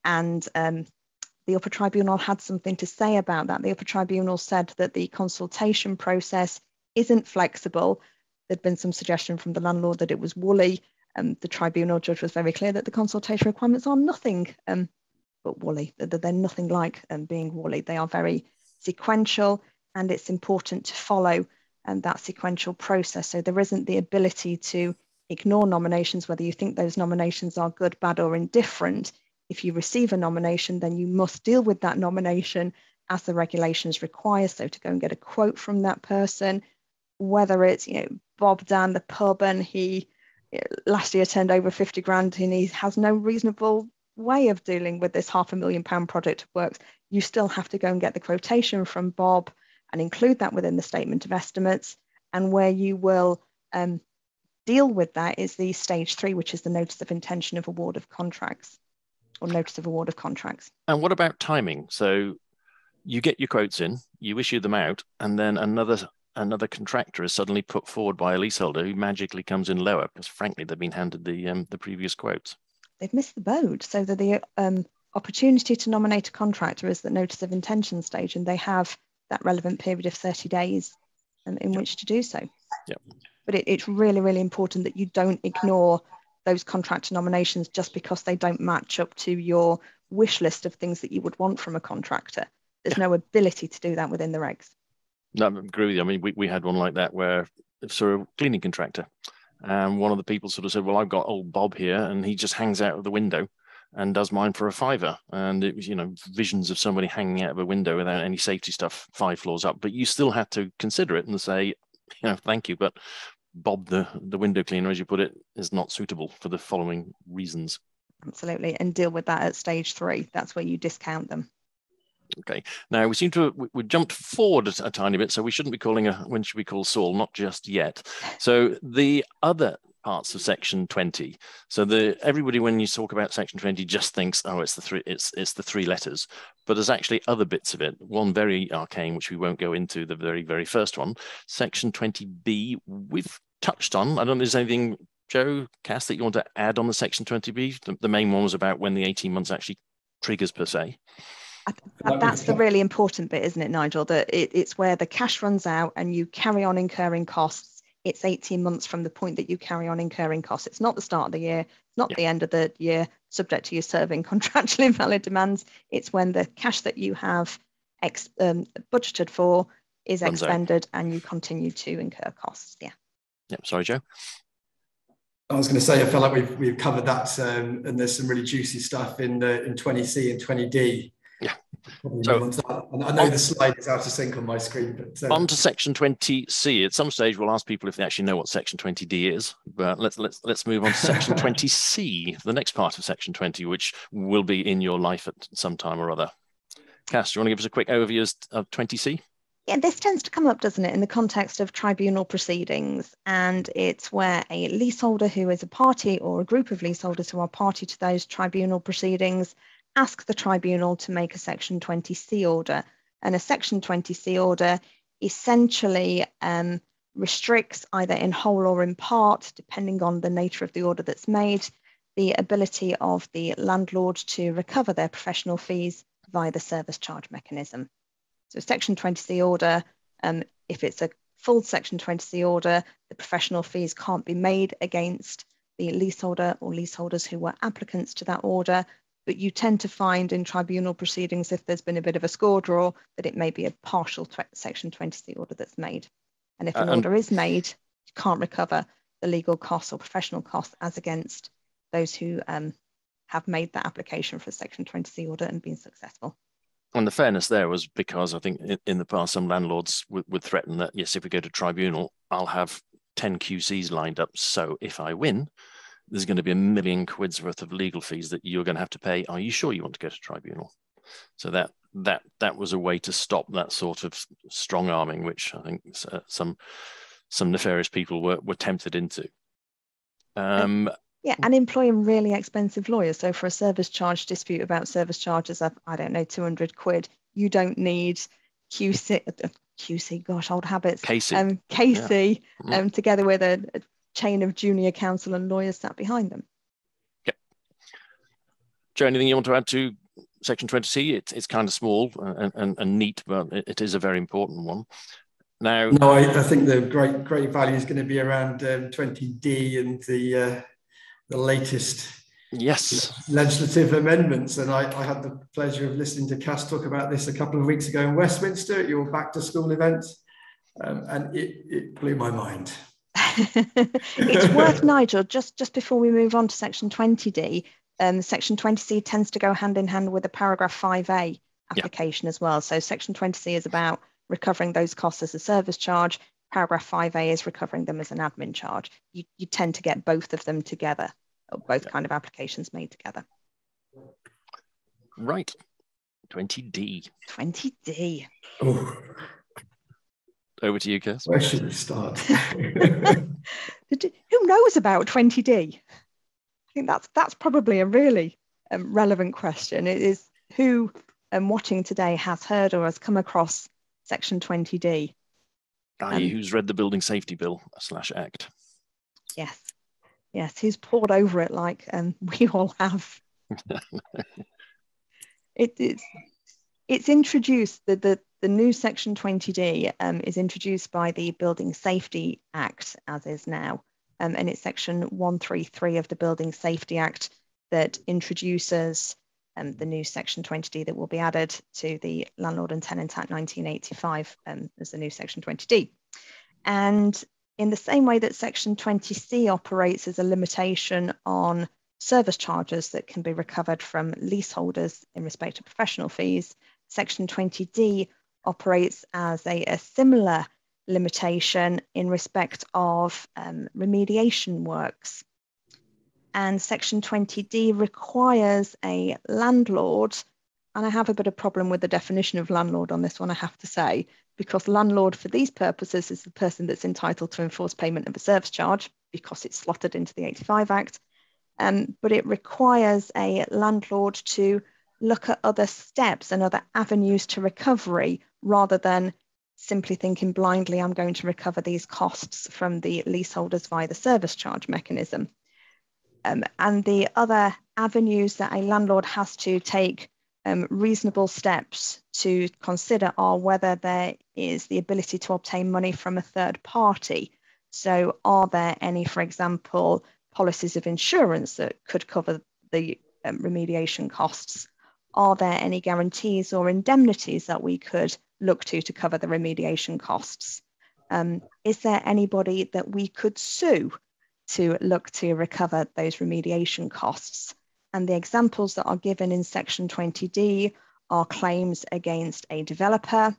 And the Upper Tribunal had something to say about that. The Upper Tribunal said that the consultation process isn't flexible. There'd been some suggestion from the landlord that it was woolly. The tribunal judge was very clear that the consultation requirements are nothing but woolly, that they're nothing like being woolly. They are very sequential, and it's important to follow that sequential process. So there isn't the ability to ignore nominations, whether you think those nominations are good, bad, or indifferent. If you receive a nomination, then you must deal with that nomination as the regulations require. So to go and get a quote from that person, whether it's, Bob down the pub and he last year turned over 50 grand and he has no reasonable way of dealing with this £500,000 project of works, you still have to go and get the quotation from Bob and include that within the statement of estimates. And where you will deal with that is the stage 3, which is the notice of intention of award of contracts, or notice of award of contracts. And what about timing? So you get your quotes in, you issue them out, and then another contractor is suddenly put forward by a leaseholder who magically comes in lower because, frankly, they've been handed the previous quotes. They've missed the boat. So that the opportunity to nominate a contractor is the notice of intention stage, and they have that relevant period of 30 days in which to do so. Yep. But it's really, really important that you don't ignore those contractor nominations just because they don't match up to your wish list of things that you would want from a contractor. There's no ability to do that within the regs. No, I agree with you. I mean, we had one like that where it's a cleaning contractor, And one of the people sort of said, well, I've got old Bob here and he just hangs out of the window and does mine for £5. And it was, visions of somebody hanging out of a window without any safety stuff 5 floors up. But you still had to consider it and say, thank you, but Bob, the window cleaner, as you put it, is not suitable for the following reasons. Absolutely. And deal with that at stage 3. That's where you discount them. Okay. Now we seem to we jumped forward a tiny bit, so we shouldn't be calling when should we call Saul? Not just yet. So the other parts of Section 20. So everybody, when you talk about Section 20, just thinks, oh, it's the 3 letters. But there's actually other bits of it. One very arcane, which we won't go into, the very, very first one. Section 20B, we've touched on. I don't know if there's anything, Joe, Cass, that you want to add on the Section 20B. The main one was about when the 18 months actually triggers per se. That's the really important bit, isn't it, Nigel? That it's where the cash runs out and you carry on incurring costs. It's 18 months from the point that you carry on incurring costs. It's not the start of the year, it's not the end of the year, subject to you serving contractually invalid demands. It's when the cash that you have budgeted for is expended and you continue to incur costs. Yeah. Yep. Sorry, Joe. I was going to say, I feel like we've covered that, and there's some really juicy stuff in 20C and 20D. Yeah. So, I know the slide is out of sync on my screen. But on to Section 20C. At some stage, we'll ask people if they actually know what Section 20D is. But let's move on to Section 20C, the next part of Section 20, which will be in your life at some time or other. Cass, do you want to give us a quick overview of 20C? Yeah, this tends to come up, doesn't it, in the context of tribunal proceedings, and it's where a leaseholder who is a party or a group of leaseholders who are party to those tribunal proceedings ask the tribunal to make a Section 20C order. And a Section 20C order essentially restricts, either in whole or in part, depending on the nature of the order that's made, the ability of the landlord to recover their professional fees via the service charge mechanism. So Section 20C order, if it's a full Section 20C order, the professional fees can't be made against the leaseholder or leaseholders who were applicants to that order. But you tend to find in tribunal proceedings, if there's been a bit of a score draw, that it may be a partial Section 20C order that's made. And if an order is made, you can't recover the legal costs or professional costs as against those who have made that application for a Section 20C order and been successful. And the fairness there was because I think in the past, some landlords would threaten that, yes, if we go to tribunal, I'll have 10 QCs lined up. So if I win, there's going to be £1 million worth of legal fees that you're going to have to pay. Are you sure you want to go to tribunal? So that was a way to stop that sort of strong arming, which I think some nefarious people were tempted into. Yeah, and employing really expensive lawyers. So for a service charge dispute about service charges of, I don't know, 200 quid, you don't need QC, gosh, old habits. Casey, yeah. Together with a chain of junior counsel and lawyers sat behind them. Yep. Joe, anything you want to add to Section 20C? It's kind of small and neat, but it is a very important one. Now, no, I think the great value is going to be around 20D and the latest legislative amendments. And I had the pleasure of listening to Cass talk about this a couple of weeks ago in Westminster at your back to school event, and it blew my mind. It's worth, Nigel, just before we move on to Section 20D, Section 20C tends to go hand in hand with the paragraph 5A application as well. So Section 20C is about recovering those costs as a service charge. Paragraph 5A is recovering them as an admin charge. You tend to get both of them together, or both kind of applications made together. Right. 20D. 20D. Oh. Over to you, Cass. Where should we start? Who knows about 20D? I think that's probably a really relevant question. It is who watching today has heard or has come across Section 20D. Who's read the Building Safety Bill / Act? Yes, who's pored over it like we all have. It's introduced, the new Section 20D is introduced by the Building Safety Act, as is now, and it's Section 133 of the Building Safety Act that introduces the new Section 20D that will be added to the Landlord and Tenant Act 1985 as the new Section 20D. And in the same way that Section 20C operates as a limitation on service charges that can be recovered from leaseholders in respect of professional fees, Section 20D operates as a similar limitation in respect of remediation works. And Section 20D requires a landlord, and I have a bit of problem with the definition of landlord on this one, I have to say, because landlord for these purposes is the person that's entitled to enforce payment of a service charge because it's slotted into the 85 Act. But it requires a landlord to look at other steps and other avenues to recovery rather than simply thinking blindly, I'm going to recover these costs from the leaseholders via the service charge mechanism. And the other avenues that a landlord has to take reasonable steps to consider are whether there is the ability to obtain money from a third party. So are there any, for example, policies of insurance that could cover the remediation costs? Are there any guarantees or indemnities that we could look to cover the remediation costs? Is there anybody that we could sue to look to recover those remediation costs? And the examples that are given in Section 20D are claims against a developer,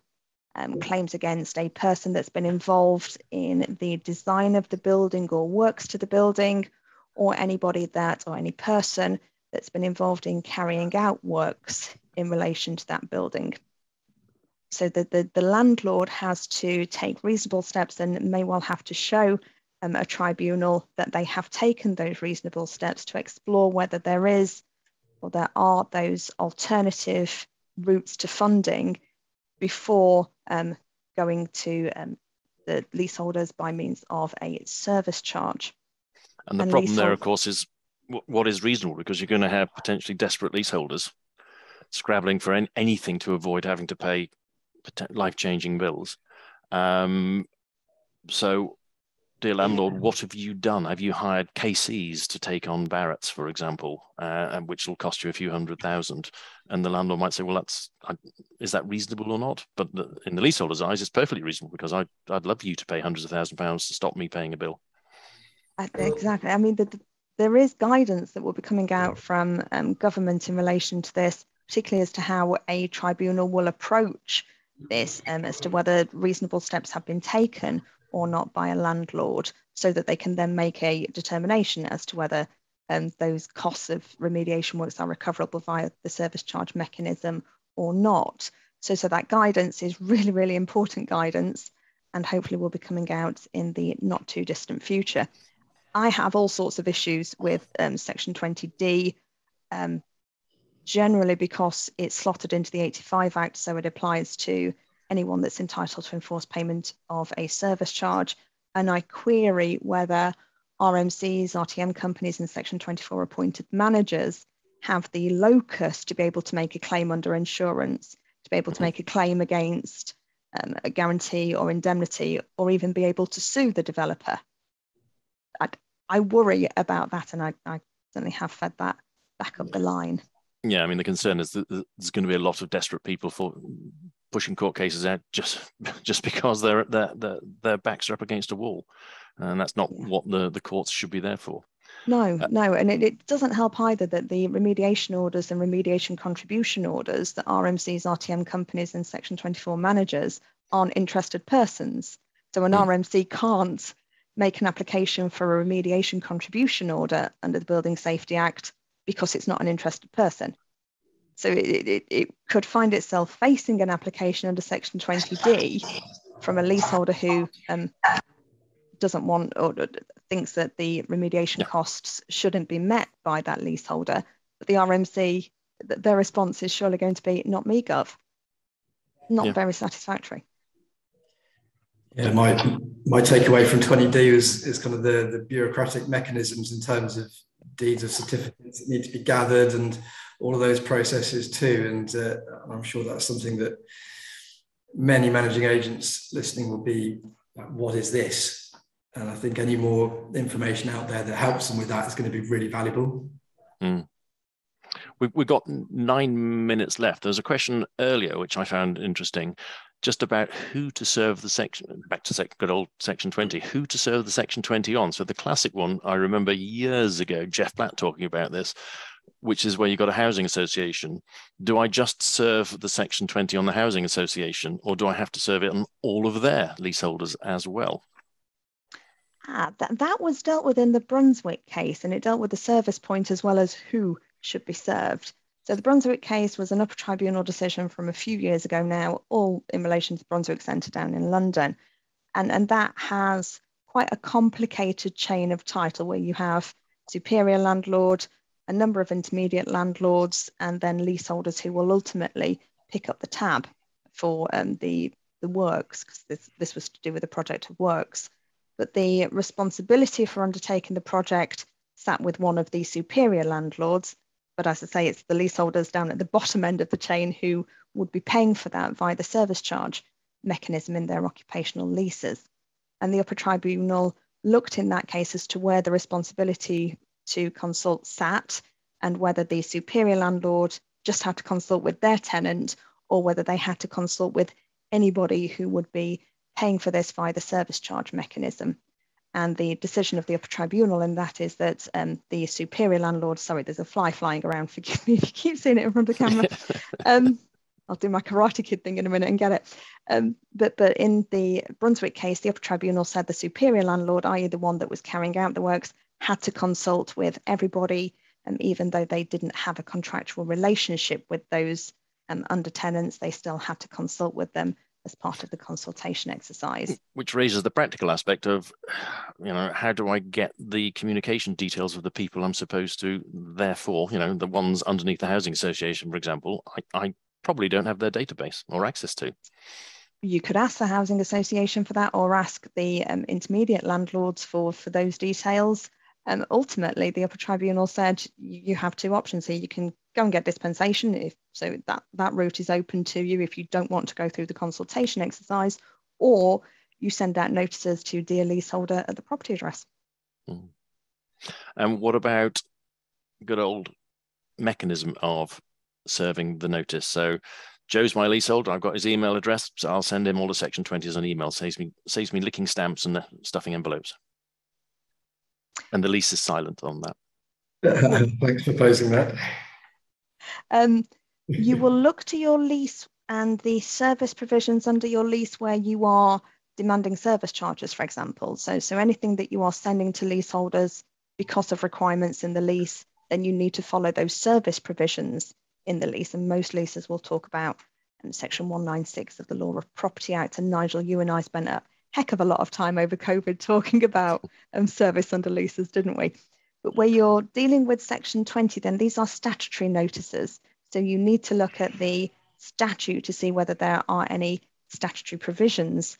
claims against a person that's been involved in the design of the building or works to the building, or anybody that, or any person that's been involved in carrying out works in relation to that building. So the landlord has to take reasonable steps and may well have to show a tribunal that they have taken those reasonable steps to explore whether there is or there are those alternative routes to funding before going to the leaseholders by means of a service charge. And the problem there, of course, is what is reasonable, because you're going to have potentially desperate leaseholders scrabbling for anything to avoid having to pay life-changing bills. So, dear landlord, what have you done? Have you hired KCs to take on Barretts, for example, which will cost you a few $100,000? And the landlord might say, well, is that reasonable or not? But in the leaseholder's eyes, it's perfectly reasonable, because I'd love you to pay hundreds of £1,000s to stop me paying a bill. Exactly. I mean, there is guidance that will be coming out from government in relation to this, particularly as to how a tribunal will approach this, as to whether reasonable steps have been taken or not by a landlord, so that they can then make a determination as to whether those costs of remediation works are recoverable via the service charge mechanism or not. So that guidance is really, really important guidance, and hopefully will be coming out in the not too distant future. I have all sorts of issues with Section 20D, generally because it's slotted into the 85 Act, so it applies to anyone that's entitled to enforce payment of a service charge. And I query whether RMCs, RTM companies, and Section 24 appointed managers have the locus to be able to make a claim under insurance, to be able to make a claim against a guarantee or indemnity, or even be able to sue the developer. I worry about that, and I certainly have fed that back up the line. Yeah, I mean, the concern is that there's going to be a lot of desperate people for pushing court cases out just because their backs are up against a wall, and that's not what the courts should be there for. No, and it doesn't help either that the remediation orders and remediation contribution orders that RMCs, RTM companies, and Section 24 managers aren't interested persons. So an RMC can't make an application for a remediation contribution order under the Building Safety Act because it's not an interested person. So it could find itself facing an application under Section 20D from a leaseholder who doesn't want or thinks that the remediation costs shouldn't be met by that leaseholder. But the RMC, their response is surely going to be, not me, Gov. Not very satisfactory. Yeah, my takeaway from 20D is kind of the bureaucratic mechanisms in terms of deeds of certificates that need to be gathered and all of those processes too. And I'm sure that's something that many managing agents listening will be like, what is this? And I think any more information out there that helps them with that is going to be really valuable. We've got 9 minutes left. There's a question earlier which I found interesting. just about who to serve the section, back to good old Section 20, who to serve the Section 20 on. So the classic one, I remember years ago, Jeff Blatt talking about this, which is where you've got a housing association. Do I just serve the Section 20 on the housing association, or do I have to serve it on all of their leaseholders as well? That was dealt with in the Brunswick case, and it dealt with the service point as well as who should be served. So the Brunswick case was an upper tribunal decision from a few years ago now, all in relation to the Brunswick Centre down in London. And that has quite a complicated chain of title where you have superior landlord, a number of intermediate landlords, and then leaseholders who will ultimately pick up the tab for the works, because this was to do with the project of works. But the responsibility for undertaking the project sat with one of the superior landlords. But as I say, it's the leaseholders down at the bottom end of the chain who would be paying for that via the service charge mechanism in their occupational leases. And the upper tribunal looked in that case as to where the responsibility to consult sat, and whether the superior landlord just had to consult with their tenant, or whether they had to consult with anybody who would be paying for this via the service charge mechanism. And the decision of the upper tribunal in that is that the superior landlord, sorry, there's a fly flying around, forgive me if you keep seeing it in front of the camera. I'll do my Karate Kid thing in a minute and get it. But in the Brunswick case, the upper tribunal said the superior landlord, i.e. the one that was carrying out the works, had to consult with everybody, even though they didn't have a contractual relationship with those under tenants, they still had to consult with them as part of the consultation exercise. Which raises the practical aspect of, how do I get the communication details of the people I'm supposed to, therefore, the ones underneath the housing association, for example, I probably don't have their database or access to. You could ask the housing association for that, or ask the intermediate landlords for those details. Ultimately, the upper tribunal said you have two options here. You can go and get dispensation, so that route is open to you if you don't want to go through the consultation exercise, or you send out notices to dear leaseholder at the property address. And what about good old mechanism of serving the notice? So Joe's my leaseholder, I've got his email address, so I'll send him all the Section 20s on email. Saves me licking stamps and stuffing envelopes. And the lease is silent on that. Thanks for posing that. You will look to your lease and the service provisions under your lease where you are demanding service charges, for example. So anything that you are sending to leaseholders because of requirements in the lease, then you need to follow those service provisions in the lease. And most leases will talk about Section 196 of the Law of Property Act. And Nigel, you and I spent a heck of a lot of time over COVID talking about service under leases, didn't we? But where you're dealing with Section 20, then these are statutory notices. So you need to look at the statute to see whether there are any statutory provisions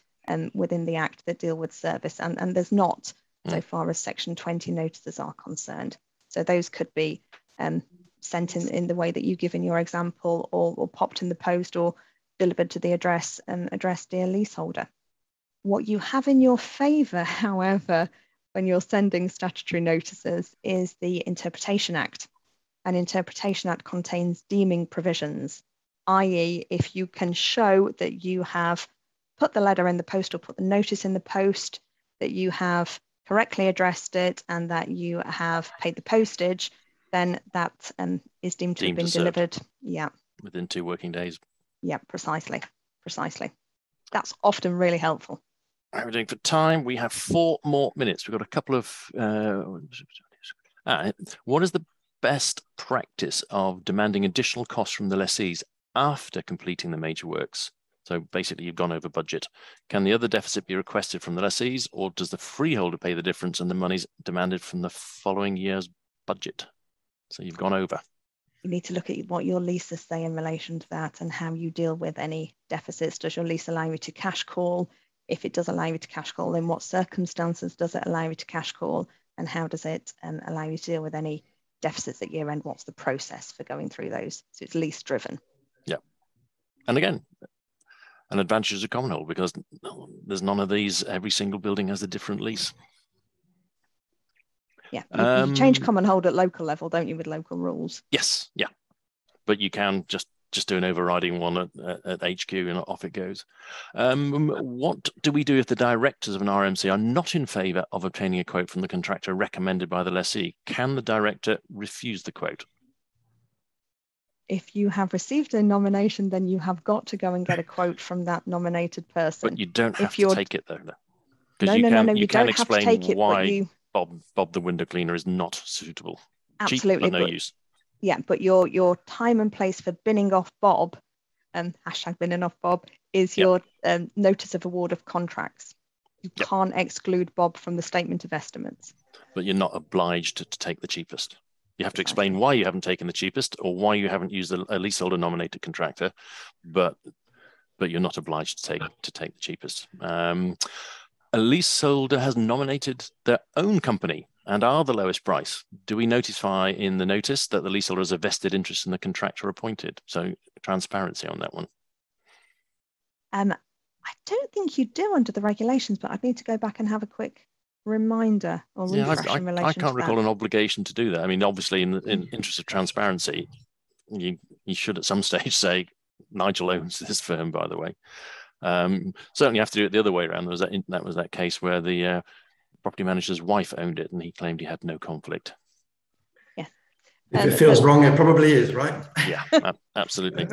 within the Act that deal with service. And there's not, so far as Section 20 notices are concerned. So those could be sent in the way that you give in your example, or popped in the post, or delivered to the address dear leaseholder. What you have in your favour, however, when you're sending statutory notices, is the Interpretation Act. An Interpretation Act contains deeming provisions, i.e. if you can show that you have put the letter in the post or put the notice in the post, that you have correctly addressed it, and that you have paid the postage, then that is deemed to have been delivered. Yeah. Within 2 working days. Yeah, precisely. That's often really helpful. How are we doing for time? We have 4 more minutes. We've got a couple of... what is the best practice of demanding additional costs from the lessees after completing the major works? So basically, you've gone over budget. Can the other deficit be requested from the lessees, or does the freeholder pay the difference and the money's demanded from the following year's budget? So you've gone over. You need to look at what your leases say in relation to that and how you deal with any deficits. Does your lease allow you to cash call? If it does allow you to cash call, in what circumstances does it allow you to cash call? And how does it allow you to deal with any deficits at year end? What's the process for going through those? So it's lease driven. Yeah. And again, an advantage is a common hold, because there's none of these. Every single building has a different lease. Yeah, you change common hold at local level, don't you, with local rules? Yes, yeah. But you can just just do an overriding one at HQ and off it goes. What do we do if the directors of an RMC are not in favour of obtaining a quote from the contractor recommended by the lessee? Can the director refuse the quote? If you have received a nomination, then you have got to go and get a quote from that nominated person. But you don't have to take it though. No, you don't have to take it, why Bob the window cleaner is not suitable. Absolutely. Cheap, but no use. Yeah, but your time and place for binning off Bob, hashtag binning off Bob, is your notice of award of contracts. You can't exclude Bob from the statement of estimates. But you're not obliged to take the cheapest. You have to explain why you haven't taken the cheapest or why you haven't used a leaseholder nominated contractor, but you're not obliged to take the cheapest. A leaseholder has nominated their own company and are the lowest price. Do we notify in the notice that the leaseholder has a vested interest in the contractor appointed? So transparency on that one. I don't think you do under the regulations, but I'd need to go back and have a quick reminder or refresh in relation to that. I can't recall an obligation to do that. I mean, obviously, in interest of transparency, you should at some stage say, Nigel owns this firm, by the way. Certainly have to do it the other way around. That was that case where the property manager's wife owned it and he claimed he had no conflict. Yeah. If it feels wrong, it probably is, right? Yeah, absolutely.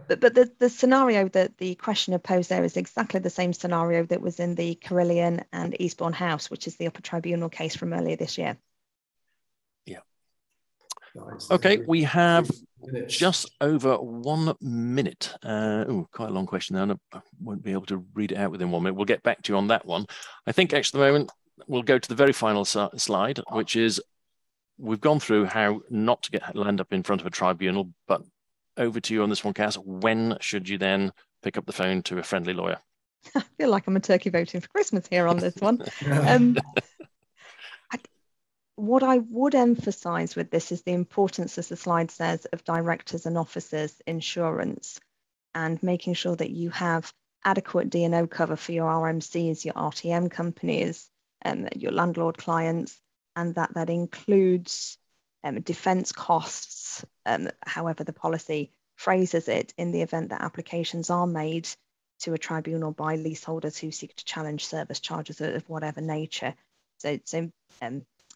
But the scenario that the questioner posed there is exactly the same scenario that was in the Carillion and Eastbourne House, which is the upper tribunal case from earlier this year. Yeah. Okay, we have just over 1 minute. Quite a long question there. I won't be able to read it out within 1 minute. We'll get back to you on that one. I think actually at the moment, we'll go to the very final slide, which is we've gone through how not to land up in front of a tribunal, but over to you on this one, Cass. When should you then pick up the phone to a friendly lawyer? I feel like I'm a turkey voting for Christmas here on this one. What I would emphasise with this is the importance, as the slide says, of directors and officers insurance and making sure that you have adequate D&O cover for your RMCs, your RTM companies, your landlord clients, and that includes defence costs, however the policy phrases it, in the event that applications are made to a tribunal by leaseholders who seek to challenge service charges of whatever nature. So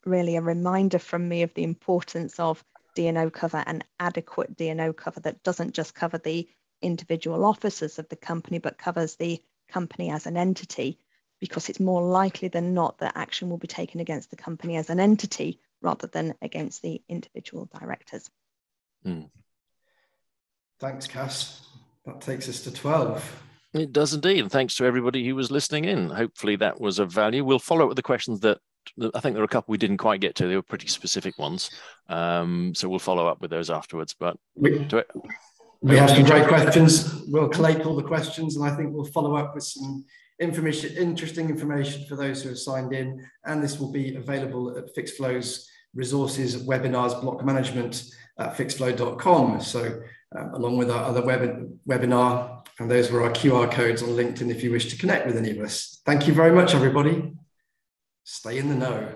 really a reminder from me of the importance of D&O cover and adequate D&O cover that doesn't just cover the individual officers of the company, but covers the company as an entity, because it's more likely than not that action will be taken against the company as an entity rather than against the individual directors. Thanks, Cass. That takes us to 12. It does indeed. And thanks to everybody who was listening in. Hopefully that was of value. We'll follow up with the questions that I think there are a couple we didn't quite get to. They were pretty specific ones. So we'll follow up with those afterwards. But we have some great questions. We'll collate all the questions and I think we'll follow up with some interesting information for those who have signed in. And this will be available at Fixflo's resources, webinars, block management at fixflo.com. So along with our other webinar, and those were our QR codes on LinkedIn if you wish to connect with any of us. Thank you very much, everybody. Stay in the know.